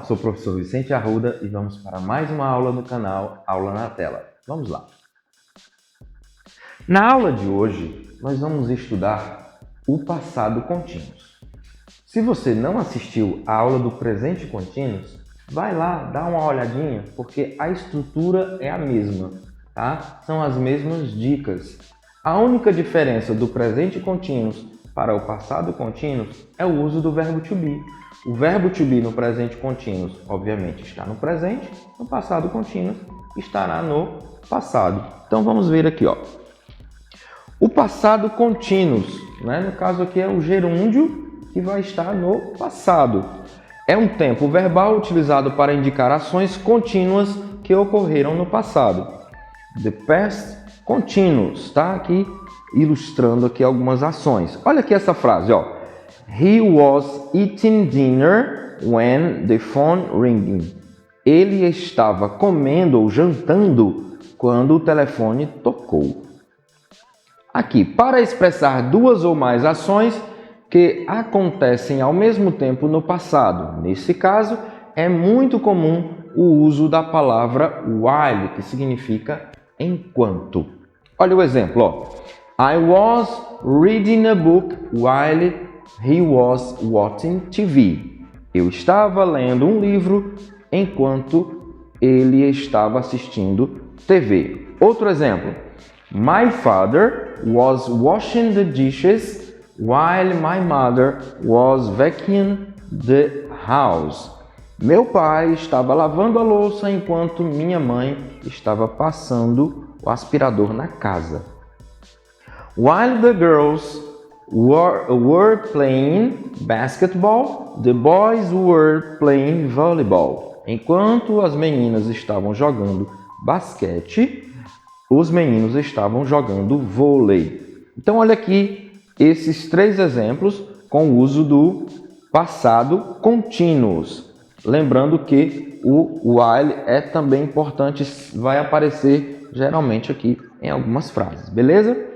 sou o professor Vicente Arruda e vamos para mais uma aula no canal Aula na Tela. Vamos lá! Na aula de hoje, nós vamos estudar o passado contínuo. Se você não assistiu a aula do presente contínuo, vai lá, dá uma olhadinha, porque a estrutura é a mesma, tá? São as mesmas dicas. A única diferença do presente contínuo para o passado contínuo é o uso do verbo to be. O verbo to be no presente contínuo, obviamente, está no presente, no passado contínuo estará no passado. Então vamos ver aqui, ó. O passado contínuo, né? No caso aqui é o gerúndio que vai estar no passado. É um tempo verbal utilizado para indicar ações contínuas que ocorreram no passado. The past continuous, tá? Aqui ilustrando aqui algumas ações. Olha aqui essa frase, ó. He was eating dinner when the phone ringing. Ele estava comendo ou jantando quando o telefone tocou. Aqui, para expressar duas ou mais ações que acontecem ao mesmo tempo no passado. Nesse caso, é muito comum o uso da palavra while, que significa enquanto. Olha o exemplo, ó. I was reading a book while he was watching TV. Eu estava lendo um livro enquanto ele estava assistindo TV. Outro exemplo. My father was washing the dishes while my mother was vacuuming the house. Meu pai estava lavando a louça enquanto minha mãe estava passando o aspirador na casa. While the girls were playing basketball, the boys were playing volleyball. Enquanto as meninas estavam jogando basquete, os meninos estavam jogando vôlei. Então, olha aqui esses três exemplos com o uso do passado contínuo. Lembrando que o while é também importante, vai aparecer geralmente aqui em algumas frases, beleza?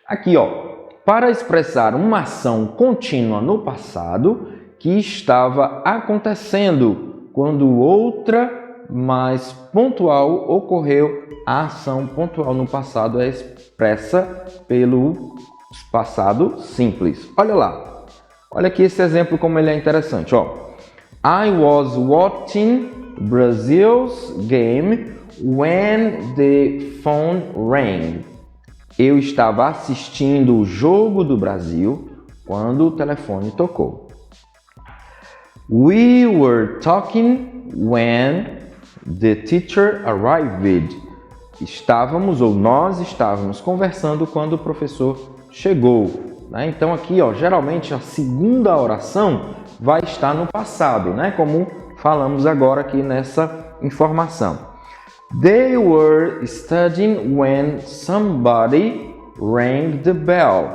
Aqui, ó. Para expressar uma ação contínua no passado que estava acontecendo quando outra mais pontual ocorreu, a ação pontual no passado é expressa pelo passado simples. Olha lá. Olha aqui esse exemplo como ele é interessante, ó. I was watching Brazil's game when the phone rang. Eu estava assistindo o jogo do Brasil quando o telefone tocou. We were talking when the teacher arrived. Nós estávamos conversando quando o professor chegou. Né? Então aqui, ó, geralmente a segunda oração vai estar no passado, né? Como falamos agora aqui nessa informação. They were studying when somebody rang the bell.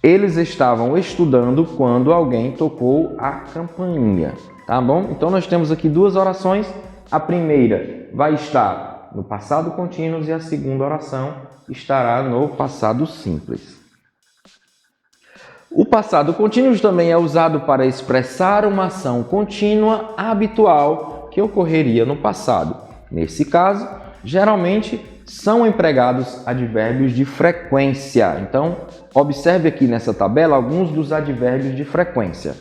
Eles estavam estudando quando alguém tocou a campainha, tá bom? Então nós temos aqui duas orações. A primeira vai estar no passado contínuo e a segunda oração estará no passado simples. O passado contínuo também é usado para expressar uma ação contínua habitual que ocorreria no passado. Nesse caso, geralmente são empregados advérbios de frequência. Então, observe aqui nessa tabela alguns dos advérbios de frequência.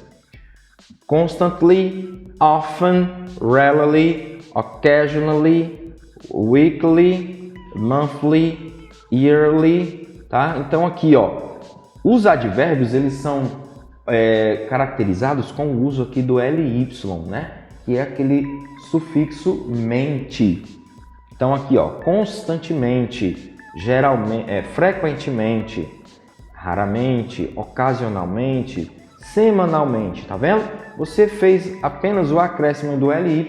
Constantly, often, rarely, occasionally, weekly, monthly, yearly, tá? Então aqui, ó, os advérbios eles são caracterizados com o uso aqui do ly, né? Que é aquele sufixo mente. Então aqui, ó, constantemente, geralmente, frequentemente, raramente, ocasionalmente, semanalmente, tá vendo? Você fez apenas o acréscimo do ly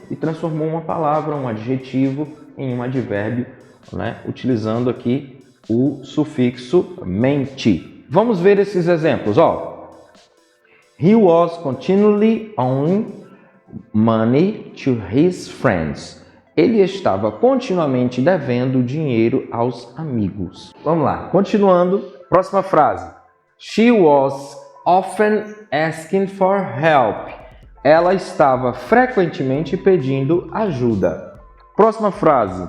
e transformou uma palavra, um adjetivo, em um advérbio, né? Utilizando aqui o sufixo mente. Vamos ver esses exemplos, ó. He was continually owing money to his friends. Ele estava continuamente devendo dinheiro aos amigos. Vamos lá, continuando. Próxima frase. She was often asking for help. ela estava frequentemente pedindo ajuda. Próxima frase.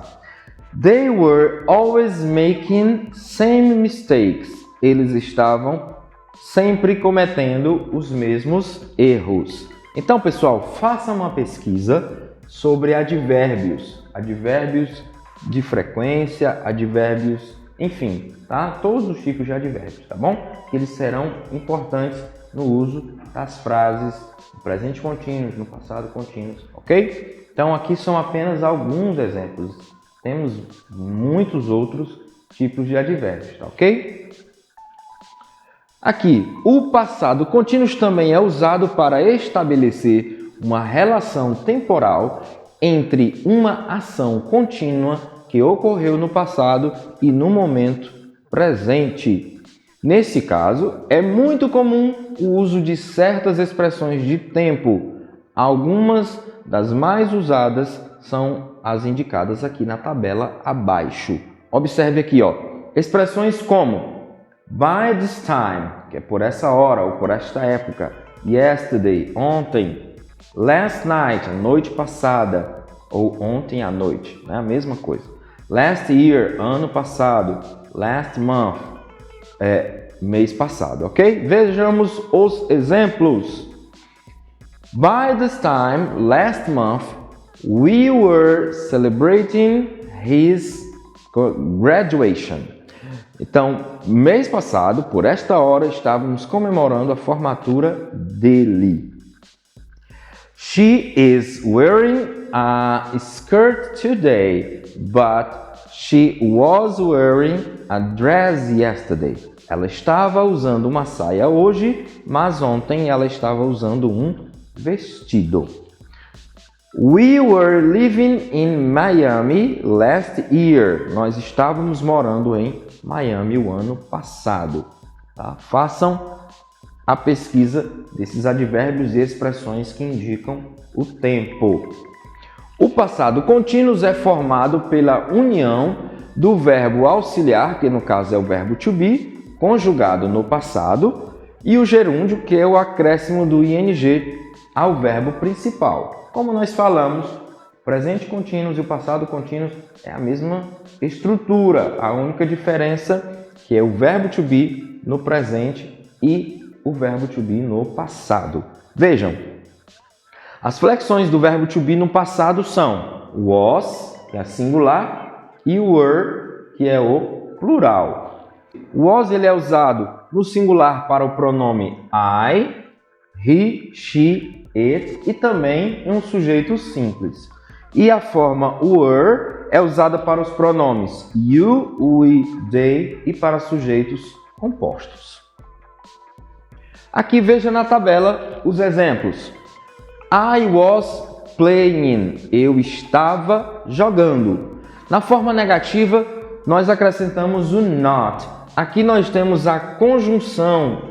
They were always making same mistakes. Eles estavam sempre cometendo os mesmos erros. Então, pessoal, faça uma pesquisa sobre advérbios. Advérbios de frequência, advérbios, enfim, tá? Todos os tipos de advérbios, tá bom? Eles serão importantes no uso das frases no presente contínuo, no passado contínuo, ok? Então, aqui são apenas alguns exemplos. Temos muitos outros tipos de advérbios, tá ok? Aqui, o passado contínuo também é usado para estabelecer uma relação temporal entre uma ação contínua que ocorreu no passado e no momento presente. Nesse caso, é muito comum o uso de certas expressões de tempo. Algumas das mais usadas são as indicadas aqui na tabela abaixo. Observe aqui, ó, expressões como by this time, que é por essa hora ou por esta época, yesterday, ontem, last night, a noite passada, ou ontem à noite, né? A mesma coisa. Last year, ano passado, last month, mês passado, ok? Vejamos os exemplos. By this time, last month, we were celebrating his graduation. Então, mês passado, por esta hora, estávamos comemorando a formatura dele. She is wearing a skirt today, but she was wearing a dress yesterday. Ela estava usando uma saia hoje, mas ontem ela estava usando um vestido. We were living in Miami last year. Nós estávamos morando em Miami o ano passado. Tá? Façam a pesquisa desses advérbios e expressões que indicam o tempo. O passado contínuo é formado pela união do verbo auxiliar, que no caso é o verbo to be, conjugado no passado, e o gerúndio, que é o acréscimo do ing ao verbo principal. Como nós falamos, o presente contínuo e o passado contínuo é a mesma estrutura. A única diferença que é o verbo to be no presente e o verbo to be no passado. Vejam, as flexões do verbo to be no passado são was, que é a singular, e were, que é o plural. O was ele é usado no singular para o pronome I, he, she, it e também em um sujeito simples. E a forma were é usada para os pronomes you, we, they e para sujeitos compostos. Aqui veja na tabela os exemplos. I was playing. Eu estava jogando. Na forma negativa, nós acrescentamos o not. Aqui nós temos a conjunção,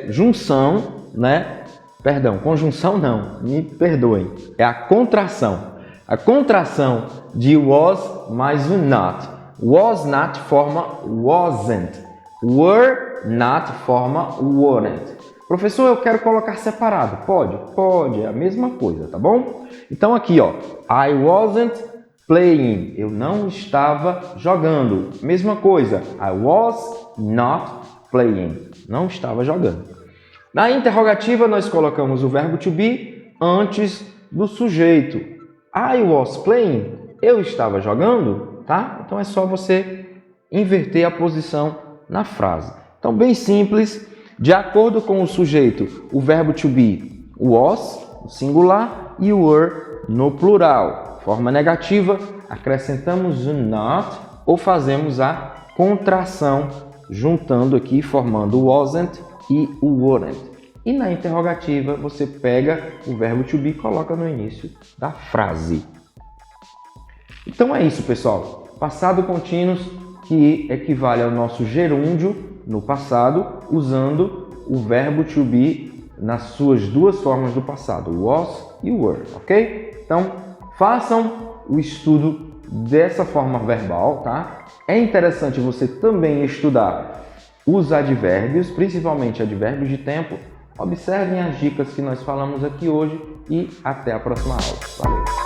junção, né? Perdão, conjunção não, me perdoem. É a contração. A contração de was mais o not. Was not forma wasn't. Were not forma weren't. Professor, eu quero colocar separado. Pode, é a mesma coisa, tá bom? Então aqui, ó, I wasn't playing. Eu não estava jogando. Mesma coisa, I was not playing. Não estava jogando. Na interrogativa, nós colocamos o verbo to be antes do sujeito. I was playing. Eu estava jogando, tá? Então é só você inverter a posição na frase. Então, bem simples. De acordo com o sujeito, o verbo to be was, no singular, e o were, no plural. Forma negativa, acrescentamos o not ou fazemos a contração, juntando aqui, formando o wasn't e o weren't. E na interrogativa, você pega o verbo to be e coloca no início da frase. Então é isso, pessoal. Passado contínuo que equivale ao nosso gerúndio no passado, usando o verbo to be nas suas duas formas do passado, was e were, ok? Então, façam o estudo dessa forma verbal, tá? É interessante você também estudar os advérbios, principalmente advérbios de tempo, Observem as dicas que nós falamos aqui hoje e até a próxima aula. Valeu!